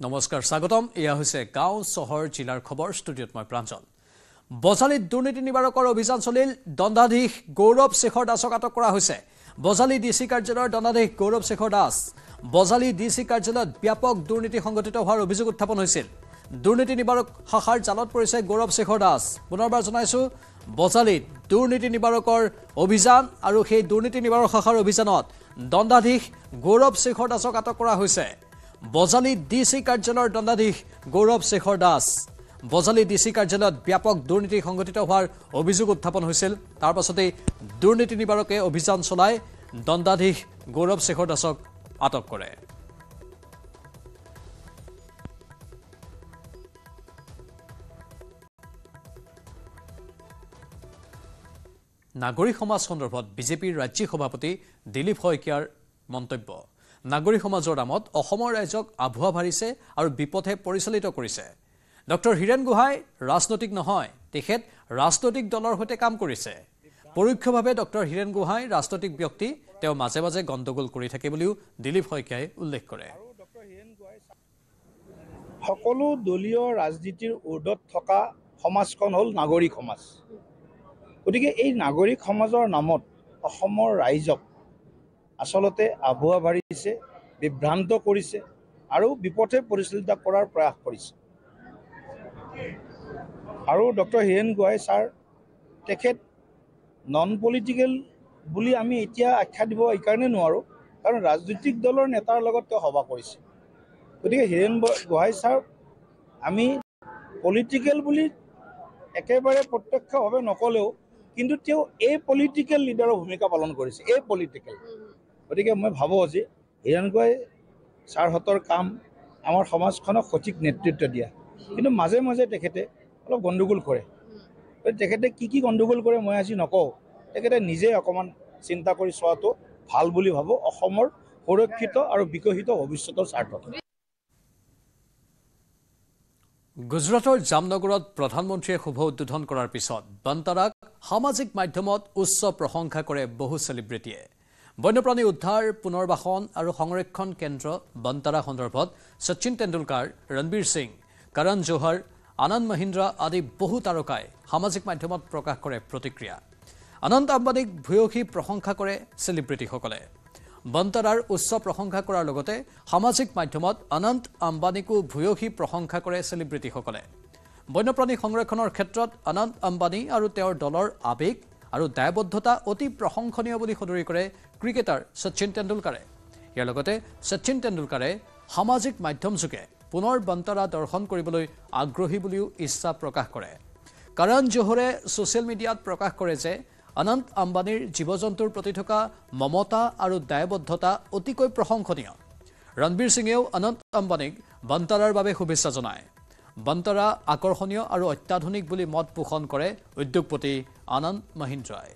নমস্কাৰ স্বাগতম এয়া হৈছে গাঁও চহৰ জিলাৰ খবৰ ষ্টুডিঅ'ত মই প্ৰাঞ্জল বজালীত দুৰ্নীতি নিবাৰকৰ অভিযান চলিল দণ্ডাধীশ গৌৰৱ শেখৰ দাসক আটক কৰা হৈছে বজালী ডিসি কাৰ্যালয়ৰ দণ্ডাধীশ গৌৰৱ শেখৰ দাস বজালী ডিসি কাৰ্যালয়ত ব্যাপক দুৰ্নীতি সংঘটিত হোৱাৰ অভিযোগ উত্থাপন হৈছিল দুৰ্নীতি নিবাৰক শাখাৰ জালত পৰিছে গৌৰৱ শেখৰ দাস পুনৰবাৰ জনাইছো বজালীত দুৰ্নীতি নিবাৰকৰ অভিযান আৰু সেই দুৰ্নীতি নিবাৰক শাখাৰ অভিযানত দণ্ডাধীশ গৌৰৱ শেখৰ দাসক আটক কৰা হৈছে বজালী ডিসি কাৰ্যালয়ৰ দণ্ডাধীশ গৌৰৱ শেখৰ দাস বজালী ডিসি কাৰ্যালয়ত ব্যাপক দুৰ্নীতি সংঘটিত হোৱাৰ অভিযোগ উত্থাপন হৈছিল তাৰ পাছতে দুৰ্নীতি নিবাৰকে অভিযান চলাই দণ্ডাধীশ গৌৰৱ শেখৰ দাসক আটক কৰে নাগৰিক সমাজ সন্দৰ্ভত বিজেপিৰ ৰাজ্যিক সভাপতি দিলীপ শইকীয়াৰ মন্তব্য নাগৰিক সমাজৰ নামত অসমৰ ৰাইজক আভুৱা ভাৰিছে আৰু বিপথে পৰিচালিত কৰিছে ডক্টৰ হিৰেণ গোহাঁই ৰাজনৈতিক নহয় তেখেত ৰাজনৈতিক দলৰ সৈতে কাম কৰিছে পৰোক্ষভাৱে ডক্টৰ হিৰেণ গোহাঁই ৰাজনৈতিক ব্যক্তি তেওঁ মাজে মাজে গণ্ডগোল কৰি থাকে বুলিও দিলীপ শইকীয়াই উল্লেখ কৰে সকলো দলীয় ৰাজনীতিৰ ঊৰ্ধত থকা সমাজখন হ'ল নাগৰিক সমাজ গতিকে এই নাগৰিক সমাজৰ নামত অসমৰ ৰাইজক আসলতে আভুৱা ভাৰিছে বিভ্ৰান্ত কৰিছে আৰু বিপথে পৰিচালিত কৰাৰ প্ৰয়াস কৰিছে আৰু ডক্টৰ হিৰেণ গোহাঁই ছাৰ তেখেত নন পলিটিকেল বুলি আমি এতিয়া আখ্যা দিব এইকাৰণে নোৱাৰোঁ কাৰণ ৰাজনৈতিক দলৰ নেতাৰ লগত তেওঁ সভা কৰিছে গতিকে হিৰেণ গোহাঁই ছাৰ আমি পলিটিকেল বুলি একেবাৰে প্ৰত্যক্ষভাৱে নকলেও কিন্তু তেওঁ এই পলিটিকেল লিডাৰৰ ভূমিকা পালন কৰিছে এই পলিটিকেল গতিকে মই ভাবোঁ যে হিৰেণ গোহাঁই ছাৰহঁতৰ কাম আমাৰ সমাজখনক সঠিক নেতৃত্ব দিয়া কিন্তু মাজে মাজে তেখেতে অলপ গণ্ডগোল কৰে তেখেতে কি গণ্ডগোল কৰে মই আজি নকওঁ তেখেতে নিজে অকণমান চিন্তা কৰি চোৱাটো ভাল বুলি ভাবোঁ অসমৰ সুৰক্ষিত আৰু বিকশিত ভৱিষ্যতৰ স্বাৰ্থত গুজৰাটৰ জামনগৰত প্ৰধানমন্ত্ৰীয়ে শুভ উদ্বোধন কৰাৰ পিছত বান্তাৰাক সামাজিক মাধ্যমত উচ্চ প্ৰশংসা কৰে বহু চেলিব্ৰিটিয়ে বন্যপ্ৰাণী উদ্ধাৰ পুনৰ্বাসন আৰু সংৰক্ষণ কেন্দ্ৰ বান্তাৰা সন্দৰ্ভত শচীন তেণ্ডুলকাৰ ৰণবীৰ সিং কৰণ জোহৰ আনন্দ মহিন্দ্ৰা আদি বহু তাৰকাই সামাজিক মাধ্যমত প্ৰকাশ কৰে প্ৰতিক্ৰিয়া অনন্ত আম্বানীক ভূয়সী প্ৰশংসা কৰে চেলিব্ৰিটিসকলে বান্তাৰাৰ উচ্চ প্ৰশংসা কৰাৰ লগতে সামাজিক মাধ্যমত অনন্ত আম্বানীকো ভূয়সী প্ৰশংসা কৰে চেলিব্ৰিটিসকলে বন্যপ্ৰাণী সংৰক্ষণৰ ক্ষেত্ৰত অনন্ত আম্বানী আৰু তেওঁৰ দলৰ আবেগ আৰু দায়বদ্ধতা অতি প্ৰশংসনীয় বুলি সদৰি কৰে ক্ৰিকেটাৰ শচীন তেণ্ডুলকাৰে ইয়াৰ লগতে শচীন তেণ্ডুলকাৰে সামাজিক মাধ্যম যোগে পুনৰ বান্তাৰা দৰ্শন কৰিবলৈ আগ্ৰহী বুলিও ইচ্ছা প্ৰকাশ কৰে কৰণ জোহৰে ছ'চিয়েল মিডিয়াত প্ৰকাশ কৰে যে অনন্ত আম্বানীৰ জীৱ-জন্তুৰ প্ৰতি থকা মমতা আৰু দায়বদ্ধতা অতিকৈ প্ৰশংসনীয় ৰণবীৰ সিঙেও অনন্ত আম্বানীক বান্তাৰাৰ বাবে শুভেচ্ছা জনায় বান্তাৰা আকৰ্ষণীয় আৰু অত্যাধুনিক বুলি মত পোষণ কৰে উদ্যোগপতি আনন্দ মহিন্দ্ৰাই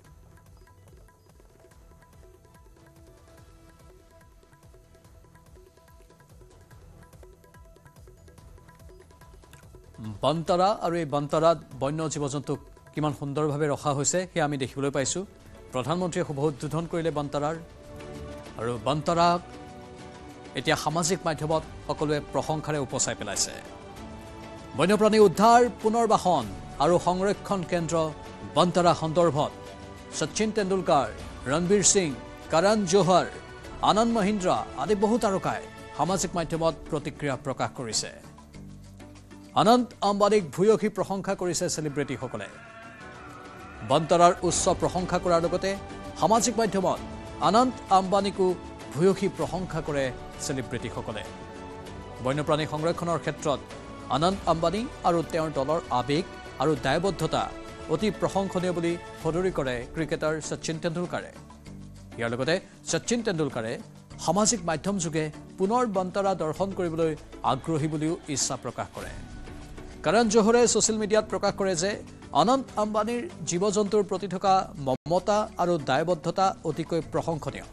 বান্তাৰা আৰু এই বান্তাৰাত বন্য জীৱ-জন্তুক কিমান সুন্দৰভাৱে ৰখা হৈছে সেয়া আমি দেখিবলৈ পাইছোঁ প্ৰধানমন্ত্ৰীয়ে শুভ উদ্বোধন কৰিলে বান্তাৰাৰ আৰু বান্তাৰাক এতিয়া সামাজিক মাধ্যমত সকলোৱে প্ৰশংসাৰে উপচাই পেলাইছে বন্যপ্ৰাণী উদ্ধাৰ পুনৰ্বাসন আৰু সংৰক্ষণ কেন্দ্ৰ বান্তাৰা সন্দৰ্ভত শচীন তেণ্ডুলকাৰ ৰণবীৰ সিং কৰণ জোহৰ আনন্দ মহিন্দ্ৰা আদি বহু তাৰকাই সামাজিক মাধ্যমত প্ৰতিক্ৰিয়া প্ৰকাশ কৰিছে অনন্ত আম্বানীক ভূয়সী প্ৰশংসা কৰিছে চেলিব্ৰিটিসকলে বান্তাৰাৰ উচ্চ প্ৰশংসা কৰাৰ লগতে সামাজিক মাধ্যমত অনন্ত আম্বানীকো ভূয়সী প্ৰশংসা কৰে চেলিব্ৰিটিসকলে বন্যপ্ৰাণী সংৰক্ষণৰ ক্ষেত্ৰত অনন্ত আম্বানী আৰু তেওঁৰ দলৰ আবেগ আৰু দায়বদ্ধতা অতি প্ৰশংসনীয় বুলি সদৰি কৰে ক্ৰিকেটাৰ শচীন তেণ্ডুলকাৰে ইয়াৰ লগতে শচীন তেণ্ডুলকাৰে সামাজিক মাধ্যম যোগে পুনৰ বান্তাৰা দৰ্শন কৰিবলৈ আগ্ৰহী বুলিও ইচ্ছা প্ৰকাশ কৰে কৰণ জোহৰে ছ'চিয়েল মিডিয়াত প্ৰকাশ কৰে যে অনন্ত আম্বানীৰ জীৱ-জন্তুৰ প্ৰতি থকা মমতা আৰু দায়বদ্ধতা অতিকৈ প্ৰশংসনীয়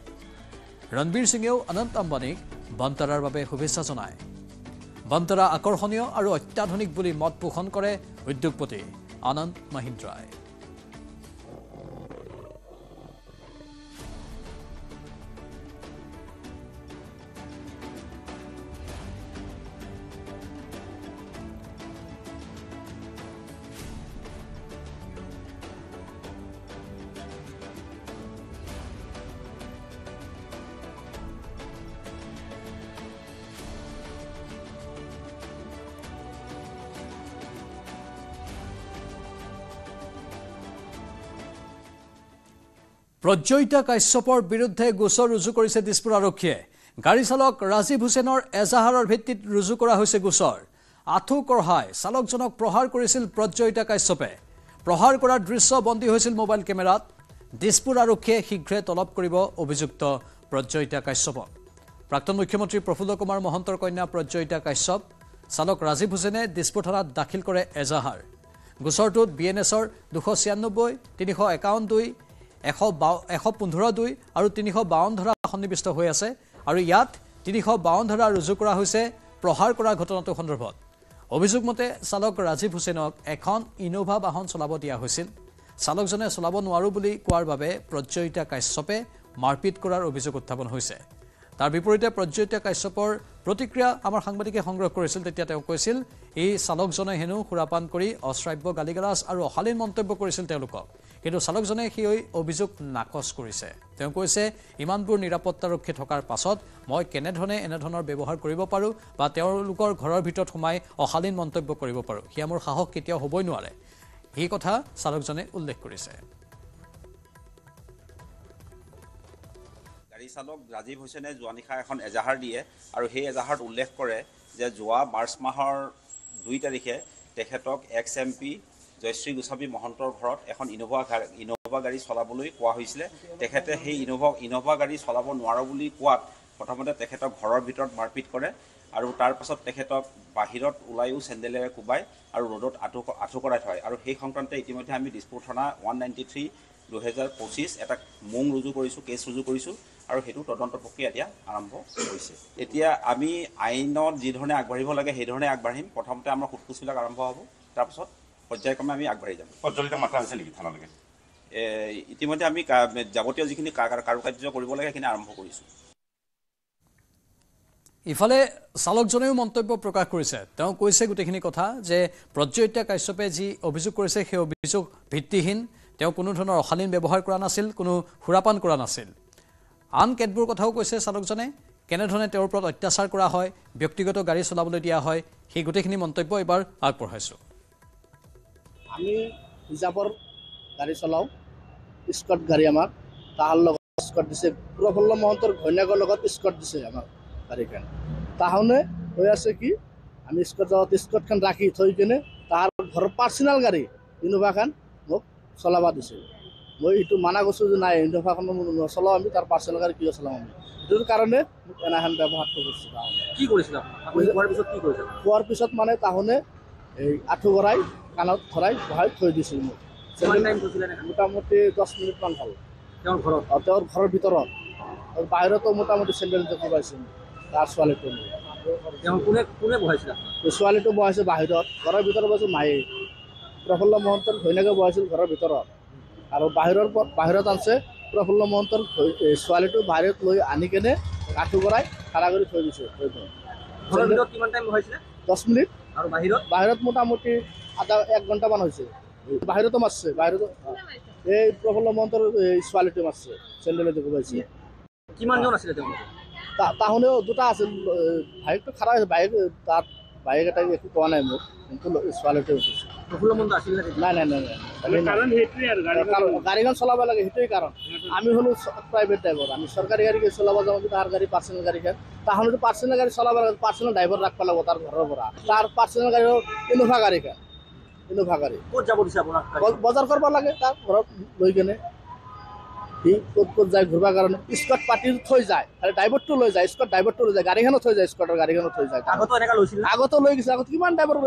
ৰণবীৰ সিঙেও অনন্ত আম্বানীক বান্তাৰাৰ বাবে শুভেচ্ছা জনায় বান্তাৰা আকৰ্ষণীয় আৰু অত্যাধুনিক বুলি মত পোষণ কৰে উদ্যোগপতি আনন্দ মহিন্দ্ৰাই প্ৰজ্বলিতা কাশ্যপৰ বিৰুদ্ধে গোচৰ ৰুজু কৰিছে দিছপুৰ আৰক্ষীয়ে গাড়ী চালক ৰাজীৱ হুছেইনৰ এজাহাৰৰ ভিত্তিত ৰুজু কৰা হৈছে গোচৰ আঁঠু কঢ়াই চালকজনক প্ৰহাৰ কৰিছিল প্ৰজ্বলিতা কাশ্যপে প্ৰহাৰ কৰাৰ দৃশ্য বন্দী হৈছিল মোবাইল কেমেৰাত দিছপুৰ আৰক্ষীয়ে শীঘ্ৰে তলব কৰিব অভিযুক্ত প্ৰজ্বলিতা কাশ্যপক প্ৰাক্তন মুখ্যমন্ত্ৰী প্ৰফুল্ল কুমাৰ মহন্তৰ কন্যা প্ৰজ্বলিতা কাশ্যপ চালক ৰাজীৱ হুছেইনে দিছপুৰ থানাত দাখিল কৰে এজাহাৰ গোচৰটোত বিএনএছৰ 296 351 115 আৰু 352 ধাৰা সন্নিৱিষ্ট হৈ আছে আৰু ইয়াত 352 ধাৰা ৰুজু কৰা হৈছে প্ৰহাৰ কৰা ঘটনাটো সন্দৰ্ভত অভিযোগ মতে চালক ৰাজীৱ হুছেইনক এখন ইনোভা বাহন চলাব দিয়া হৈছিল চালকজনে চলাব নোৱাৰো বুলি কোৱাৰ বাবে প্ৰজ্বলিতা কাশ্যপে মাৰপিট কৰাৰ অভিযোগ উত্থাপন হৈছে তাৰ বিপৰীতে প্ৰজ্বলিতা কাশ্যপৰ প্ৰতিক্ৰিয়া আমাৰ সাংবাদিকে সংগ্ৰহ কৰিছিল তেতিয়া তেওঁ কৈছিল এই চালকজনে হেনু সুৰাপান কৰি অশ্ৰাব্য গালিগালাজ আৰু অশালীন মন্তব্য কৰিছিল তেওঁলোকক কিন্তু চালকজনে সেই অভিযোগ নাকচ কৰিছে তেওঁ কৈছে ইমানবোৰ নিৰাপত্তাৰক্ষী থকাৰ পাছত মই কেনেধৰণে এনেধৰণৰ ব্যৱহাৰ কৰিব পাৰো বা তেওঁলোকৰ ঘৰৰ ভিতৰত সোমাই অশালীন মন্তব্য কৰিব পাৰো হিয়া মোৰ সাহস কেতিয়াও হ'বই নোৱাৰে এই কথা চালকজনে উল্লেখ কৰিছে গাড়ী চালক ৰাজীৱ হুছেইনে যোৱা নিশা এখন এজাহাৰ দিয়ে আৰু সেই এজাহাৰত উল্লেখ কৰে যে যোৱা মাৰ্চ মাহৰ 2 তাৰিখে তেখেতক ex M P Jayashree Goswami মহন্তৰ ঘৰত এখন ইনোভা গাড়ী চলাবলৈ কোৱা হৈছিলে তেখেতে সেই ইনোভা গাড়ী চলাব নোৱাৰো বুলি কোৱাত প্ৰথমতে তেখেতক ঘৰৰ ভিতৰত মাৰপিট কৰে আৰু তাৰ পাছত তেখেতক বাহিৰত ওলাইও চেণ্ডেলেৰে কোবাই আৰু ৰ'দত আঁঠু কৰাই থয় আৰু সেই সংক্ৰান্তে ইতিমধ্যে আমি দিছপুৰ থানা 193 2025 এটা মোং ৰুজু কৰিছোঁ কেছ ৰুজু কৰিছোঁ আৰু সেইটো তদন্ত প্ৰক্ৰিয়া এতিয়া আৰম্ভ হৈছে এতিয়া আমি আইনত যি ধৰণে আগবাঢ়িব লাগে সেই ধৰণে আগবাঢ়িম প্ৰথমতে আমাৰ সোধপোছবিলাক আৰম্ভ হ'ব তাৰপিছত পৰ্যায়ক্ৰমে আমি আগবাঢ়ি যাম প্ৰজ্বলিত মাত্ৰা আছে নেকি থানালৈকে ইতিমধ্যে আমি যাৱতীয় যিখিনি কাৰুকাৰ্য কৰিব লাগে সেইখিনি আৰম্ভ কৰিছোঁ ইফালে চালকজনেও মন্তব্য প্ৰকাশ কৰিছে তেওঁ কৈছে গোটেইখিনি কথা যে প্ৰজ্বলিতা কাশ্যপে যি অভিযোগ কৰিছে সেই অভিযোগ ভিত্তিহীন তেওঁ কোনো ধৰণৰ অশালীন ব্যৱহাৰ কৰা নাছিল কোনো সুৰাপান কৰা নাছিল আন কেতবোৰ কথাও কৈছে চালকজনে কেনেধৰণে তেওঁৰ ওপৰত অত্যাচাৰ কৰা হয় ব্যক্তিগত গাড়ী চলাবলৈ দিয়া হয় সেই গোটেইখিনি মন্তব্য এবাৰ আগবঢ়াইছোঁ আমি হিজাবৰ গাড়ী চলাওঁ স্কট গাড়ী আমাক তাহাৰ লগত স্কট দিছে প্ৰফুল্ল মহন্তৰ ঘৈণীয়েকৰ লগত স্কট দিছে আমাক গাড়ীখন তাহনে হৈ আছে কি আমি স্কট যাওঁত স্কটখন ৰাখি থৈ কিনে তাৰ ঘৰৰ পাৰ্চনেল গাড়ী ইনোভাখন মোক চলাব দিছে মই এইটো মানা কৰিছোঁ যে নাই ইনোভাখন নচলাওঁ আমি তাৰ পাৰ্চনেল গাড়ী কিয় চলাওঁ আমি সেইটোৰ কাৰণে মোক এনাখন ব্যৱহাৰটো কৰিছোঁ কি কৰিছিল আপুনি খোৱাৰ পিছত কি কৰিছিল খোৱাৰ পিছত মানে তাহনে এই আঁঠু গৰাই কাণত ধৰাই বহাই থৈ দিছিল মোক মোটামুটি 10 মিনিটমান হ'ল তেওঁৰ ঘৰৰ ভিতৰত আৰু বাহিৰতো মোটামুটি চেণ্ডেল কোবাইছিল তাৰ ছোৱালীটো কোনে বহাইছিল ছোৱালীটো বহাইছে বাহিৰত ঘৰৰ ভিতৰত বহাইছিল মায়ে প্ৰফুল্ল মহন্তৰ ঘৈণীয়েকে বহাইছিল ঘৰৰ ভিতৰত আৰু বাহিৰত আনছে প্ৰফুল্ল মহন্তৰ ছোৱালীটো বাহিৰত লৈ আনি কেনে আঁঠু গৰাই খাৰা কৰি থৈ দিছে ঘৰৰ ভিতৰত কিমান টাইম বহাইছিলে 10 মিনিট আৰু বাহিৰত মোটামুটি আধা 1 ঘণ্টামান হৈছে বাহিৰতো মাৰছে বাহিৰতো এই প্ৰফুল্ল মহন্তৰ ছোৱালীটো মাৰছে চেণ্ডেলে কোবাইছে কিমানজন আছিলে তেওঁলোকে তাহনেও দুটা আছিল ভাইকটো খাৰা হৈছে তাত বাইক এটা একো কোৱা নাই মোক কিন্তু ছোৱালীটো উঠিছে প্ৰফুল্ল মহন্ত আছিল নাই গাড়ীখন চলাব লাগে সেইটোৱেই কাৰণ আমি হ'লো প্ৰাইভেট ড্ৰাইভাৰ আমি চৰকাৰী গাড়ী চলাব যাওঁ কিন্তু তাৰ গাড়ী পাৰ্চনেল গাড়ীখন তাহলেতো পাৰ্চনেল গাড়ী চলাব লাগে পাৰ্চনেল ড্ৰাইভাৰ ৰাখিব লাগিব তাৰ ঘৰৰ পৰা তাৰ পাৰ্চনেল গাড়ী ইনোভা গাড়ী ক'ত যাব দিছে আপোনাক বজাৰ কৰিব লাগে তাৰ ঘৰত লৈ কেনে সি ক'ত যায় ঘূৰিবৰ কাৰণে স্কট পাতি থৈ যায় আৰু ড্ৰাইভাৰটো লৈ যায় স্কট ড্ৰাইভাৰটো লৈ যায় গাড়ীখনো থৈ যায় স্কটৰ গাড়ীখনো থৈ যায় আগতো এনেকৈ লৈছিল আগতো লৈ গৈছে আগত কিমান ড্ৰাইভাৰ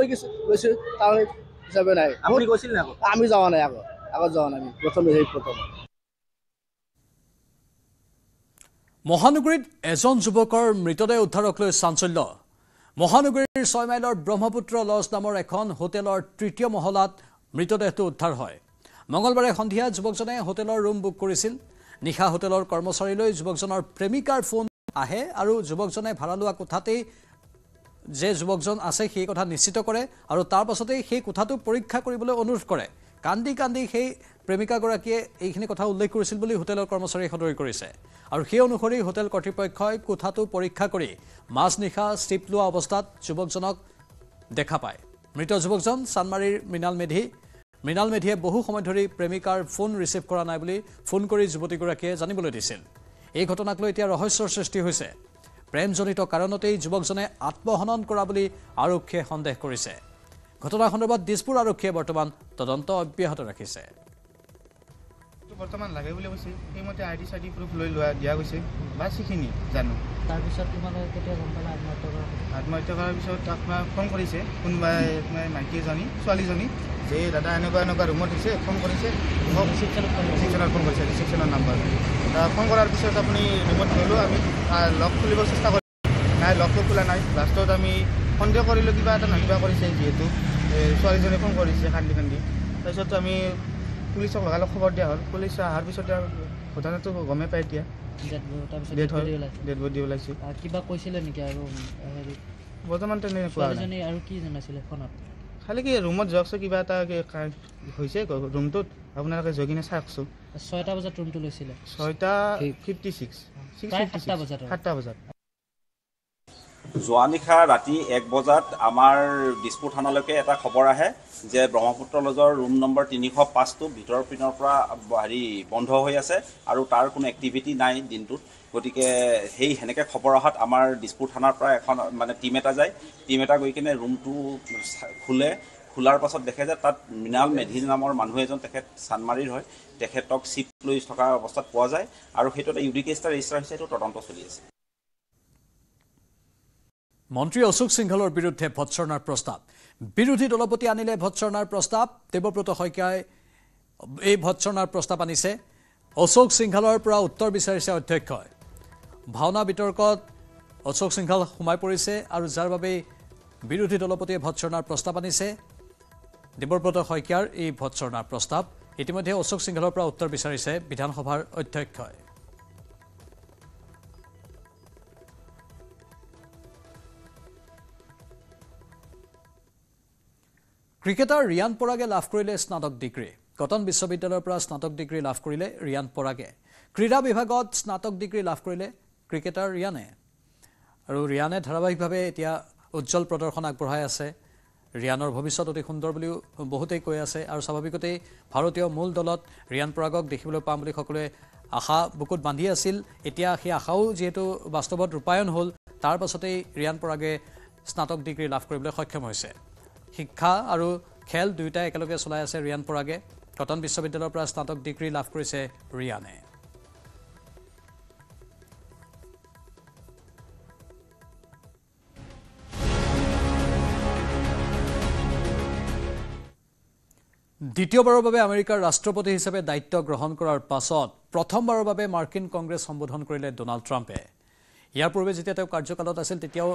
লৈছে তাৰমানে হিচাপে নাই আপুনি গৈছিল নে আমি যোৱা নাই আগত যোৱা নাই আমি প্ৰথমে মহানগৰীত এজন যুৱকৰ মৃতদেহ উদ্ধাৰক লৈ চাঞ্চল্য মহানগৰীৰ 6 মাইলৰ ব্ৰহ্মপুত্ৰ লজ নামৰ এখন হোটেলৰ 3য় মহলাত মৃতদেহটো উদ্ধাৰ হয় মঙলবাৰে সন্ধিয়া যুৱকজনে হোটেলৰ ৰুম বুক কৰিছিল নিশা হোটেলৰ কৰ্মচাৰীলৈ যুৱকজনৰ প্ৰেমিকাৰ ফোন আহে আৰু যুৱকজনে ভাড়া লোৱা কোঠাতেই যে যুৱকজন আছে সেই কথা নিশ্চিত কৰে আৰু তাৰ পাছতেই সেই কোঠাটো পৰীক্ষা কৰিবলৈ অনুৰোধ কৰে কান্দি সেই প্ৰেমিকাগৰাকীয়ে এইখিনি কথা উল্লেখ কৰিছিল বুলি হোটেলৰ কৰ্মচাৰীয়ে সদৰি কৰিছে আৰু সেই অনুসৰি হোটেল কৰ্তৃপক্ষই কোঠাটো পৰীক্ষা কৰি মাজনিশা ষ্টিপ লোৱা অৱস্থাত যুৱকজনক দেখা পায় মৃত যুৱকজন চানমাৰীৰ মৃণাল মেধি মৃণাল মেধিয়ে বহু সময় ধৰি প্ৰেমিকাৰ ফোন ৰিচিভ কৰা নাই বুলি ফোন কৰি যুৱতীগৰাকীয়ে জানিবলৈ দিছিল। এই ঘটনাক লৈ এতিয়া ৰহস্যৰ সৃষ্টি হৈছে। প্ৰেমজনিত কাৰণতেই যুৱকজনে আত্মহনন কৰা বুলি আৰক্ষীয়ে সন্দেহ কৰিছে। ঘটনা সন্দৰ্ভত দিছপুৰ আৰক্ষীয়ে বৰ্তমান তদন্ত অব্যাহত ৰাখিছে। বৰ্তমান লাগে বুলি কৈছে, সেইমতে আইডি চাইডি প্ৰুফ লৈ লোৱা দিয়া গৈছে, বাছ সেইখিনি জানো। তাৰপিছত তোমালোকে কেতিয়া গম পালা আত্মহত্যা কৰা? আত্মহত্যা কৰাৰ পিছত আপোনাক ফোন কৰিছে কোনোবাই, মাইকী এজনী ছোৱালীজনী, যে দাদা এনেকুৱা এনেকুৱা ৰুমত দিছে, ফোন কৰিছে, ৰিচিপশ্যনত ফোন কৰিছে, ৰিচিপশ্যনৰ নাম্বাৰ। ফোন কৰাৰ পিছত আপুনি ৰুমত গ'লোঁ, আমি লক খুলিব চেষ্টা কৰিলোঁ, নাই লকটো খোলা নাই। লাষ্টত আমি সন্দেহ কৰিলোঁ কিবা এটা নাকিবা কৰিছে, যিহেতু ছোৱালীজনী ফোন কৰিছে কান্দি কান্দি। তাৰপিছত আমি পুলিচক লগালগ খবৰ দিয়া হ'ল। পুলিচ অহাৰ পিছত ঘটনাটো গমেই পায় এতিয়া। ডেড বডি ওলাইছে। কিবা কৈছিলে নেকি আৰু হেৰি বৰ্তমান তেনেকুৱা ছোৱালীজনী আৰু কি জনাইছিলে ফোনত? খালি কি ৰুমত যাওকচোন, কিবা এটা হৈছে ৰুমটোত, আপোনালোকে জগি কিনে চাওকচোন। 6টা বজাত ৰুমটো লৈছিলে? 6:56 7টা বজাত। যোৱা নিশা ৰাতি 1 বজাত আমাৰ দিছপুৰ থানালৈকে এটা খবৰ আহে যে ব্ৰহ্মপুত্ৰ লজৰ ৰুম নম্বৰ 305টো ভিতৰৰ পিনৰ পৰা বন্ধ হৈ আছে আৰু তাৰ কোনো এক্টিভিটি নাই দিনটোত। গতিকে সেনেকৈ খবৰ অহাত আমাৰ দিছপুৰ থানাৰ পৰা এখন টিম এটা যায়। টিম এটা গৈ কিনে ৰুমটো খোলাৰ পাছত দেখে যে তাত মৃণাল মেধি নামৰ মানুহ এজন, তেখেত চানমাৰীৰ হয়, তেখেতক চিপ লৈ থকা অৱস্থাত পোৱা যায় আৰু সেইটো এটা ইউডি কেছ ৰেজিষ্টাৰ হৈছে, সেইটো তদন্ত চলি আছে। মন্ত্ৰী অশোক সিংঘলৰ বিৰুদ্ধে ভৎসৰ্ণাৰ প্ৰস্তাৱ। বিৰোধী দলপতি আনিলে ভৎসৰ্ণাৰ প্ৰস্তাৱ। দেৱব্ৰত শইকীয়াই এই ভৎসৰ্ণাৰ প্ৰস্তাৱ আনিছে। অশোক সিংঘলৰ পৰা উত্তৰ বিচাৰিছে অধ্যক্ষই। ভাওনা বিতৰ্কত অশোক সিংঘল সোমাই পৰিছে আৰু যাৰ বাবে বিৰোধী দলপতিয়ে ভৎসৰ্ণাৰ প্ৰস্তাৱ আনিছে। দেৱব্ৰত শইকীয়াৰ এই ভৎসৰ্ণাৰ প্ৰস্তাৱ। ইতিমধ্যে অশোক সিংঘলৰ পৰা উত্তৰ বিচাৰিছে বিধানসভাৰ অধ্যক্ষই। ক্ৰিকেটাৰ ৰিয়ান পৰাগে লাভ কৰিলে স্নাতক ডিগ্ৰী। কটন বিশ্ববিদ্যালয়ৰ পৰা স্নাতক ডিগ্ৰী লাভ কৰিলে ৰিয়ান পৰাগে। ক্ৰীড়া বিভাগত স্নাতক ডিগ্ৰী লাভ কৰিলে ক্ৰিকেটাৰ ৰিয়ানে। আৰু ৰিয়ানে ধাৰাবাহিকভাৱে এতিয়া উজ্জ্বল প্ৰদৰ্শন আগবঢ়াই আছে। ৰিয়ানৰ ভৱিষ্যত অতি সুন্দৰ বুলিও বহুতেই কৈ আছে আৰু স্বাভাৱিকতেই ভাৰতীয় মূল দলত ৰিয়ান পৰাগক দেখিবলৈ পাম বুলি সকলোৱে আশা বুকুত বান্ধি আছিল। এতিয়া সেই আশাও যিহেতু বাস্তৱত ৰূপায়ণ হ'ল, তাৰ পাছতেই ৰিয়ান পৰাগে স্নাতক ডিগ্ৰী লাভ কৰিবলৈ সক্ষম হৈছে। শিক্ষা আৰু খেল দুয়োটাই একেলগে চলাই আছে ৰিয়ান পৰাগে। কটন বিশ্ববিদ্যালয়ৰ পৰা স্নাতক ডিগ্ৰী লাভ কৰিছে ৰিয়ানে। দ্বিতীয়বাৰৰ বাবে আমেৰিকাৰ ৰাষ্ট্ৰপতি হিচাপে দায়িত্ব গ্ৰহণ কৰাৰ পাছত প্ৰথমবাৰৰ বাবে মাৰ্কিন কংগ্ৰেছ সম্বোধন কৰিলে ডোনাল্ড ট্ৰাম্পে। ইয়াৰ পূৰ্বে যেতিয়া তেওঁ কাৰ্যকালত আছিল তেতিয়াও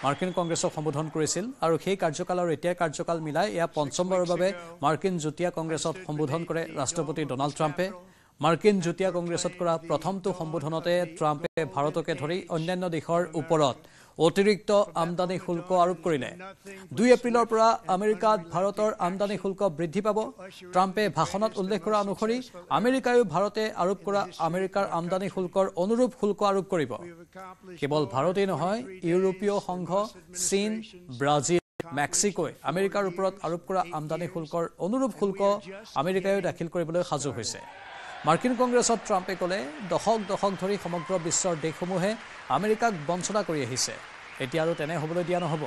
মাৰ্কিন কংগ্ৰেছক সম্বোধন কৰিছিল আৰু সেই কাৰ্যকাল আৰু এতিয়াৰ কাৰ্যকাল মিলাই এয়া পঞ্চমবাৰৰ বাবে মাৰ্কিন যুটীয়া কংগ্ৰেছত সম্বোধন কৰে ৰাষ্ট্ৰপতি ডোনাল্ড ট্ৰাম্পে। মাৰ্কিন যুটীয়া কংগ্ৰেছত কৰা প্ৰথমটো সম্বোধনতে ট্ৰাম্পে ভাৰতকে ধৰি অন্যান্য দেশৰ ওপৰত অতিৰিক্ত আমদানি শুল্ক আৰোপ কৰিলে। 2 এপ্ৰিলৰ পৰা আমেৰিকাত ভাৰতৰ আমদানি শুল্ক বৃদ্ধি পাব। ট্ৰাম্পে ভাষণত উল্লেখ কৰা অনুসৰি আমেৰিকায়ো ভাৰতে আৰোপ কৰা আমেৰিকাৰ আমদানি শুল্কৰ অনুৰূপ শুল্ক আৰোপ কৰিব। কেৱল ভাৰতেই নহয়, ইউৰোপীয় সংঘ, চীন, ব্ৰাজিল, মেক্সিকোই আমেৰিকাৰ ওপৰত আৰোপ কৰা আমদানি শুল্কৰ অনুৰূপ শুল্ক আমেৰিকায়ো দাখিল কৰিবলৈ সাজু হৈছে। মাৰ্কিন কংগ্ৰেছত ট্ৰাম্পে ক'লে দশক ধৰি সমগ্ৰ বিশ্বৰ দেশসমূহে আমেৰিকাক বঞ্চনা কৰি আহিছে। এতিয়া আৰু তেনে হ'বলৈ দিয়া নহ'ব।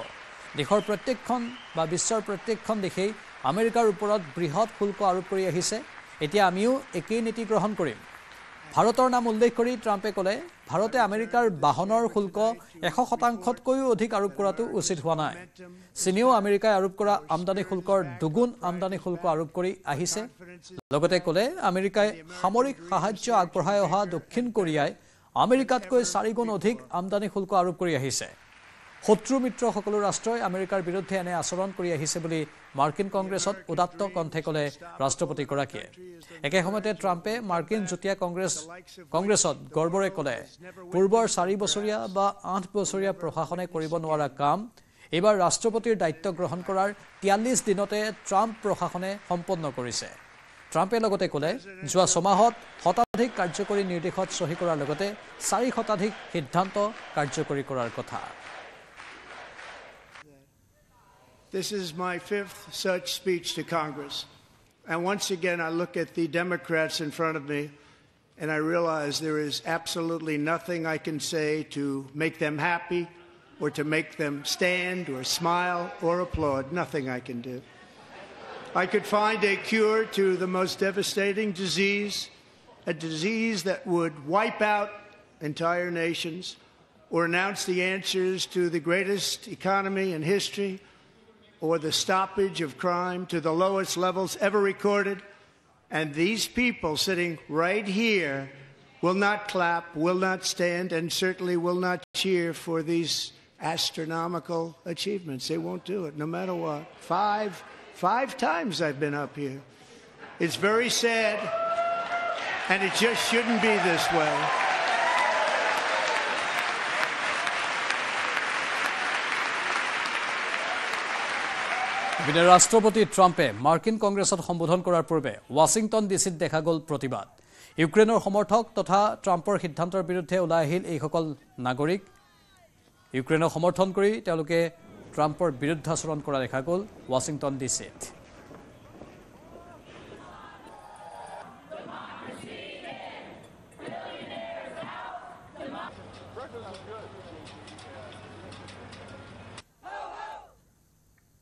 দেশৰ প্ৰত্যেকখন বা বিশ্বৰ প্ৰত্যেকখন দেশেই আমেৰিকাৰ ওপৰত বৃহৎ শুল্ক আৰোপ কৰি আহিছে। এতিয়া আমিও একেই নীতি গ্ৰহণ কৰিম। ভাৰতৰ নাম উল্লেখ কৰি ট্ৰাম্পে ক'লে ভাৰতে আমেৰিকাৰ বাহনৰ শুল্ক 100%তকৈও অধিক আৰোপ কৰাটো উচিত হোৱা নাই। চীনেও আমেৰিকাই আৰোপ কৰা আমদানি শুল্কৰ দুগুণ আমদানি শুল্ক আৰোপ কৰি আহিছে। লগতে ক'লে আমেৰিকাই সামৰিক সাহায্য আগবঢ়াই অহা দক্ষিণ কোৰিয়াই আমেৰিকাতকৈ 4 গুণ অধিক আমদানি শুল্ক আৰোপ কৰি আহিছে। শত্ৰু মিত্ৰ সকলো ৰাষ্ট্ৰই আমেৰিকাৰ বিৰুদ্ধে এনে আচৰণ কৰি আহিছে বুলি মাৰ্কিন কংগ্ৰেছত উদাত্ত কণ্ঠে ক'লে ৰাষ্ট্ৰপতিগৰাকীয়ে। একে সময়তে ট্ৰাম্পে মাৰ্কিন যুটীয়া কংগ্ৰেছত গৰ্বৰে ক'লে পূৰ্বৰ 4 বছৰীয়া বা 8 বছৰীয়া প্ৰশাসনে কৰিব নোৱাৰা কাম এইবাৰ ৰাষ্ট্ৰপতিৰ দায়িত্ব গ্ৰহণ কৰাৰ 43 দিনতে ট্ৰাম্প প্ৰশাসনে সম্পন্ন কৰিছে। ট্ৰাম্পে লগতে ক'লে যোৱা 6 মাহত শতাধিক কাৰ্যকৰী নিৰ্দেশত চহী কৰাৰ লগতে 4 শতাধিক সিদ্ধান্ত কাৰ্যকৰী কৰাৰ কথা। This is my 5th such speech to Congress. And once again, I look at the Democrats in front of me, and I realize there is absolutely nothing I can say to make them happy or to make them stand or smile or applaud. Nothing I can do. I could find a cure to the most devastating disease, a disease that would wipe out entire nations, or announce the answers to the greatest economy in history, or the stoppage of crime to the lowest levels ever recorded. And these people sitting right here will not clap, will not stand, and certainly will not cheer for these astronomical achievements. They won't do it, no matter what. Five times I've been up here. It's very sad, and it just shouldn't be this way. ইপিনে ৰাষ্ট্ৰপতি ট্ৰাম্পে মাৰ্কিন কংগ্ৰেছত সম্বোধন কৰাৰ পূৰ্বে Washington ডিচিত দেখা গ'ল প্ৰতিবাদ ইউক্ৰেইনৰ সমৰ্থক তথা ট্ৰাম্পৰ সিদ্ধান্তৰ বিৰুদ্ধে ওলাই আহিল এইসকল নাগৰিক ইউক্ৰেইনক সমৰ্থন কৰি তেওঁলোকে ট্ৰাম্পৰ বিৰুদ্ধাচৰণ কৰা দেখা গ'ল ৱাশ্বিংটন ডিচিত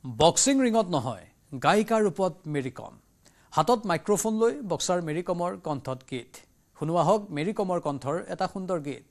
বক্সিং ৰিঙত নহয় গায়িকাৰ ৰূপত মেৰী কম হাতত মাইক্ৰফোন লৈ বক্সাৰ মেৰী কমৰ কণ্ঠত গীত শুনোৱা হওক মেৰী কমৰ কণ্ঠৰ এটা সুন্দৰ গীত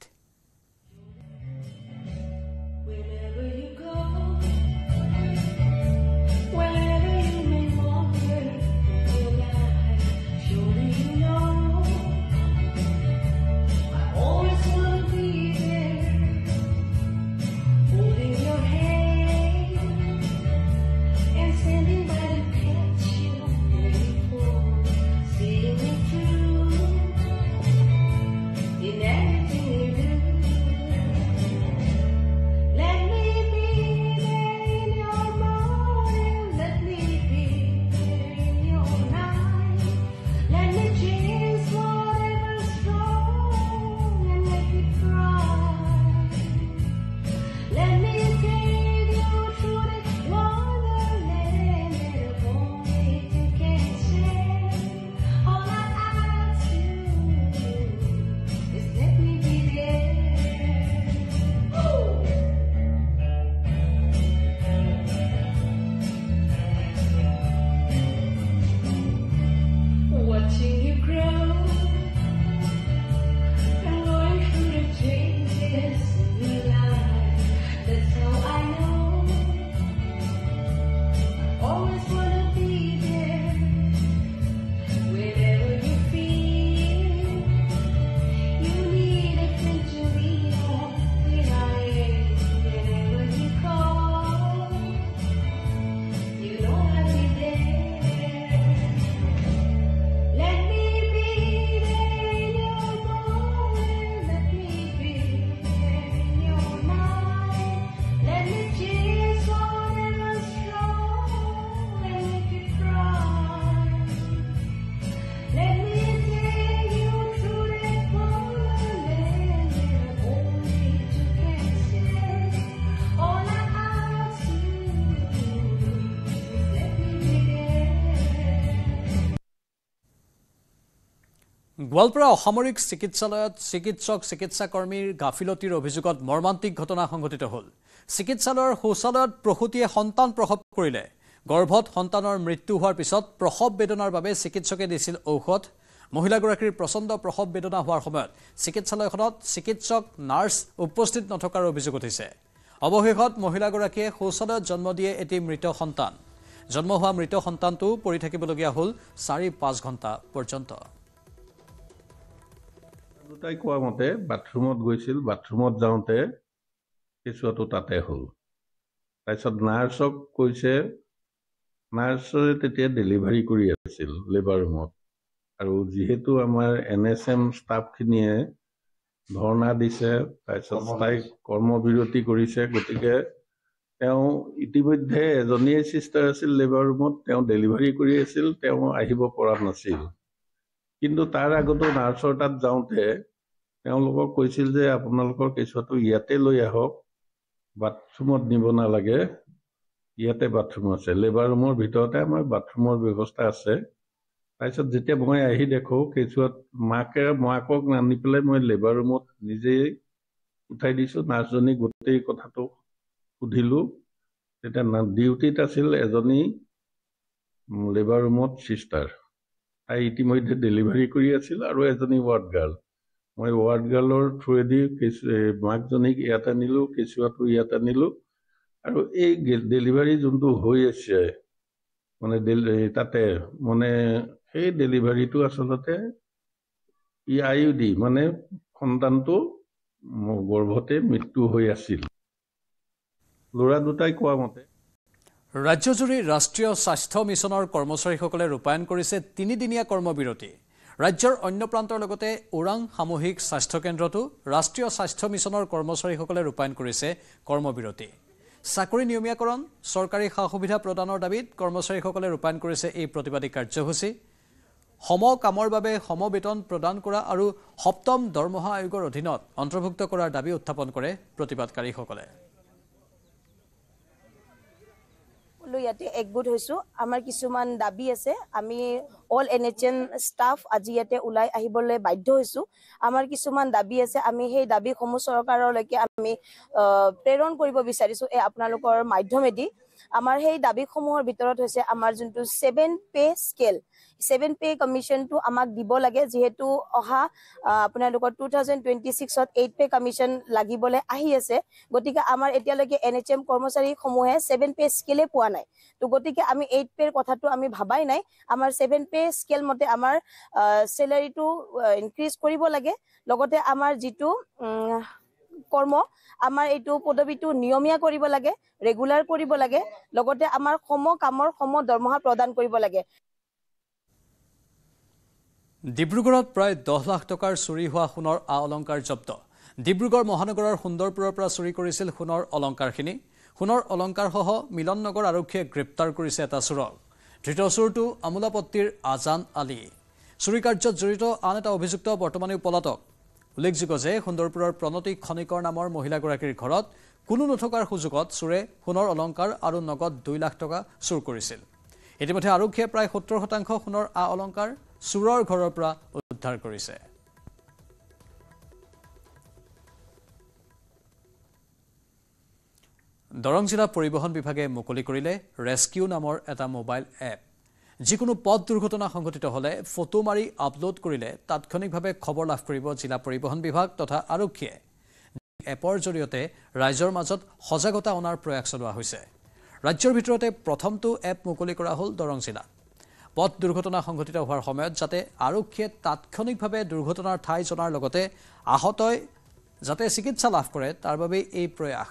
গোৱালপাৰা অসামৰিক চিকিৎসালয়ত চিকিৎসাকৰ্মীৰ গাফিলতিৰ অভিযোগত মৰ্মান্তিক ঘটনা সংঘটিত হ'ল চিকিৎসালয়ৰ শৌচালয়ত প্ৰসূতিয়ে সন্তান প্ৰসৱ কৰিলে গৰ্ভত সন্তানৰ মৃত্যু হোৱাৰ পিছত প্ৰসৱ বেদনাৰ বাবে চিকিৎসকে দিছিল ঔষধ মহিলাগৰাকীৰ প্ৰচণ্ড প্ৰসৱ বেদনা হোৱাৰ সময়ত চিকিৎসালয়খনত চিকিৎসক নাৰ্ছ উপস্থিত নথকাৰ অভিযোগ উঠিছে অৱশেষত মহিলাগৰাকীয়ে শৌচালয়ত জন্ম দিয়ে এটি মৃত সন্তান জন্ম হোৱা মৃত সন্তানটো পৰি থাকিবলগীয়া হ'ল 4-5 ঘণ্টা পৰ্যন্ত দুটাই কোৱা মতে বাথৰুমত গৈছিল বাথৰুমত যাওঁতে কেঁচুৱাটো তাতে হ'ল তাৰপিছত নাৰ্ছক কৈছে নাৰ্ছে তেতিয়া ডেলিভাৰী কৰি আছিল লেবাৰ ৰুমত আৰু যিহেতু আমাৰ NSM ষ্টাফখিনিয়ে ধৰ্ণা দিছে তাৰপিছত তাই কৰ্মবিৰতি কৰিছে গতিকে তেওঁ ইতিমধ্যে এজনীয়ে চিষ্টাৰ আছিল লেবাৰ ৰুমত তেওঁ ডেলিভাৰী কৰি আছিল তেওঁ আহিব পৰা নাছিল কিন্তু তাৰ আগতো নাৰ্ছৰ তাত যাওঁতে তেওঁলোকক কৈছিল যে আপোনালোকৰ কেঁচুৱাটো ইয়াতে লৈ আহক বাথৰুমত নিব নালাগে ইয়াতে বাথৰুম আছে লেবাৰ ৰুমৰ ভিতৰতে আমাৰ বাথৰুমৰ ব্যৱস্থা আছে তাৰপিছত যেতিয়া মই আহি দেখোঁ কেঁচুৱাত মাকক নানি পেলাই মই লেবাৰ ৰুমত নিজেই উঠাই দিছোঁ। নাৰ্ছজনীক গোটেই কথাটো সুধিলোঁ। তেতিয়া ডিউটিত আছিল এজনী লেবাৰ ৰুমত চিষ্টাৰ, তাই ইতিমধ্যে ডেলিভাৰী কৰি আছিল, আৰু এজনী ৱাৰ্ড গাৰ্ল। মই ৱাৰ্ড গাৰ্লৰ থ্ৰুৱেদি মাকজনীক ইয়াত আনিলোঁ, কেঁচুৱাটো ইয়াত আনিলোঁ, আৰু এই ডেলিভাৰী যোনটো হৈ আছে মানে তাতে মানে সেই ডেলিভাৰীটো আচলতে IUD মানে সন্তানটো গৰ্ভতে মৃত্যু হৈ আছিল। ল'ৰা দুটাই কোৱা মতে ৰাজ্যজুৰি ৰাষ্ট্ৰীয় স্বাস্থ্য মিছনৰ কৰ্মচাৰীসকলে ৰূপায়ণ কৰিছে 3দিনীয়া কৰ্মবিৰতি। ৰাজ্যৰ অন্য প্ৰান্তৰ লগতে ওৰাং সামূহিক স্বাস্থ্য কেন্দ্ৰতো ৰাষ্ট্ৰীয় স্বাস্থ্য মিছনৰ কৰ্মচাৰীসকলে ৰূপায়ণ কৰিছে কৰ্মবিৰতি। চাকৰি নিয়মীয়াকৰণ, চৰকাৰী সা সুবিধা প্ৰদানৰ দাবীত কৰ্মচাৰীসকলে ৰূপায়ণ কৰিছে এই প্ৰতিবাদী কাৰ্যসূচী। সম কামৰ বাবে সমবেতন প্ৰদান কৰা আৰু 7ম দৰমহা আয়োগৰ অধীনত অন্তৰ্ভুক্ত কৰাৰ দাবী উত্থাপন কৰে প্ৰতিবাদকাৰীসকলে। ইয়াতে একগোট হৈছোঁ। আমাৰ কিছুমান দাবী আছে। আমি অল NHN ষ্টাফ আজি ইয়াতে ওলাই আহিবলৈ বাধ্য হৈছোঁ। আমাৰ কিছুমান দাবী আছে। আমি সেই দাবীসমূহ চৰকাৰলৈকে আমি প্ৰেৰণ কৰিব বিচাৰিছোঁ আপোনালোকৰ মাধ্যমেদি। আমাৰ সেই দাবীসমূহৰ ভিতৰত হৈছে আমাৰ যোনটো 7 পে স্কেল, 7 পে কমিশ্যনটো আমাক দিব লাগে, যিহেতু অহা আপোনালোকৰ 2026ত 8 পে কমিশ্যন লাগিবলৈ আহি আছে। গতিকে আমাৰ এতিয়ালৈকে NHM কৰ্মচাৰীসমূহে 7 পে স্কেলে পোৱা নাই। তো গতিকে আমি 8 পেৰ কথাটো আমি ভাবাই নাই। আমাৰ 7 পে স্কেল মতে আমাৰ চেলাৰীটো ইনক্ৰিজ কৰিব লাগে। লগতে আমাৰ যিটো কৰ্ম আমাৰ এইটো পদবীটো নিয়মীয়া কৰিব লাগে, ৰেগুলাৰ কৰিব লাগে। লগতে আমাৰ কামৰ দৰমহা প্ৰদান কৰিব লাগে। ডিব্ৰুগড়ত প্ৰায় 10 লাখ টকাৰ চুৰি হোৱা সোণৰ অলংকাৰ জব্দ। ডিব্ৰুগড় মহানগৰৰ সুন্দৰপুৰৰ পৰা চুৰি কৰিছিল সোণৰ অলংকাৰখিনি। সোণৰ অলংকাৰসহ মিলননগৰ আৰক্ষীয়ে গ্ৰেপ্তাৰ কৰিছে এটা চোৰক। ধৃত চোৰটো আমোলাপট্টিৰ আজান আলী। চুৰি কাৰ্যত জড়িত আন এটা অভিযুক্ত বৰ্তমানেও পলাতক। উল্লেখযোগ্য যে সুন্দৰপুৰৰ প্ৰণতি খনিকৰ নামৰ মহিলাগৰাকীৰ ঘৰত কোনো নথকাৰ সুযোগত চোৰে সোণৰ অলংকাৰ আৰু নগদ 2 লাখ টকা চুৰ কৰিছিল। ইতিমধ্যে আৰক্ষীয়ে প্ৰায় 70% সোণৰ অলংকাৰ চোৰৰ ঘৰৰ পৰা উদ্ধাৰ কৰিছে। দৰং জিলা পৰিবহণ বিভাগে মুকলি কৰিলে ৰেস্কিউ নামৰ এটা মোবাইল এপ। যিকোনো পথ দুৰ্ঘটনা সংঘটিত হ'লে ফটো মাৰি আপলোড কৰিলে তাৎক্ষণিকভাৱে খবৰ লাভ কৰিব জিলা পৰিবহণ বিভাগ তথা আৰক্ষীয়ে। এপৰ জৰিয়তে ৰাইজৰ মাজত সজাগতা অনাৰ প্ৰয়াস চলোৱা হৈছে। ৰাজ্যৰ ভিতৰতে প্ৰথমটো এপ মুকলি কৰা হ'ল দৰং জিলাত। পথ দুৰ্ঘটনা সংঘটিত হোৱাৰ সময়ত যাতে আৰক্ষীয়ে তাৎক্ষণিকভাৱে দুৰ্ঘটনাৰ ঠাই জনাৰ লগতে আহতই যাতে চিকিৎসা লাভ কৰে তাৰ বাবে এই প্ৰয়াস।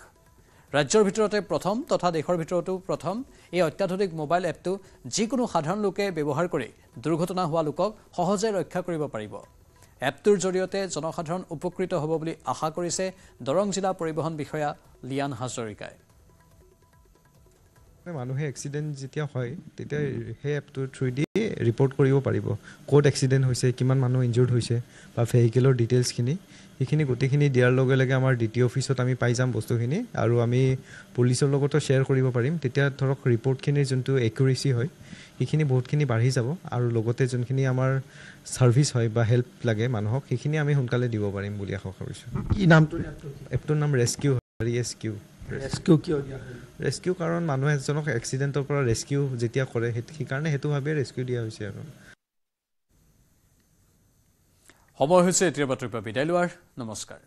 ৰাজ্যৰ ভিতৰতে প্ৰথম তথা দেশৰ ভিতৰতো প্ৰথম এই অত্যাধুনিক মোবাইল এপটো যিকোনো সাধাৰণ লোকে ব্যৱহাৰ কৰি দুৰ্ঘটনা হোৱা লোকক সহজে ৰক্ষা কৰিব পাৰিব। এপটোৰ জৰিয়তে জনসাধাৰণ উপকৃত হ'ব বুলি আশা কৰিছে দৰং জিলা পৰিবহণ বিষয়া লিয়ান হাজৰিকাই। মানুহে এক্সিডেণ্ট যেতিয়া হয় তেতিয়া সেই এপটোৰ থ্ৰুদি ৰিপৰ্ট কৰিব পাৰিব ক'ত এক্সিডেণ্ট হৈছে, কিমান মানুহ ইনজুৰ্ড হৈছে বা ভেহিকেলৰ ডিটেইলছখিনি। সেইখিনি গোটেইখিনি দিয়াৰ লগে লগে আমাৰ DT অফিচত আমি পাই যাম বস্তুখিনি, আৰু আমি পুলিচৰ লগতো শ্বেয়াৰ কৰিব পাৰিম। তেতিয়া ধৰক ৰিপৰ্টখিনিৰ যোনটো একুৰেচি হয় সেইখিনি বহুতখিনি বাঢ়ি যাব, আৰু লগতে যোনখিনি আমাৰ ছাৰ্ভিচ হয় বা হেল্প লাগে মানুহক সেইখিনি আমি সোনকালে দিব পাৰিম বুলি আশা কৰিছোঁ। কি নামটো? এপটোৰ নাম ৰেস্কিউ। ৰেস্কিউ কাৰণ মানুহ এজনক এক্সিডেণ্টৰ পৰা ৰেস্কিউ যেতিয়া কৰে সেইকাৰণে সেইটো ভাবে ৰেস্কিউ দিয়া হৈছে। আৰু সময় হৈছে এতিয়া বাতৰিৰ পৰা বিদায় লোৱাৰ। নমস্কাৰ।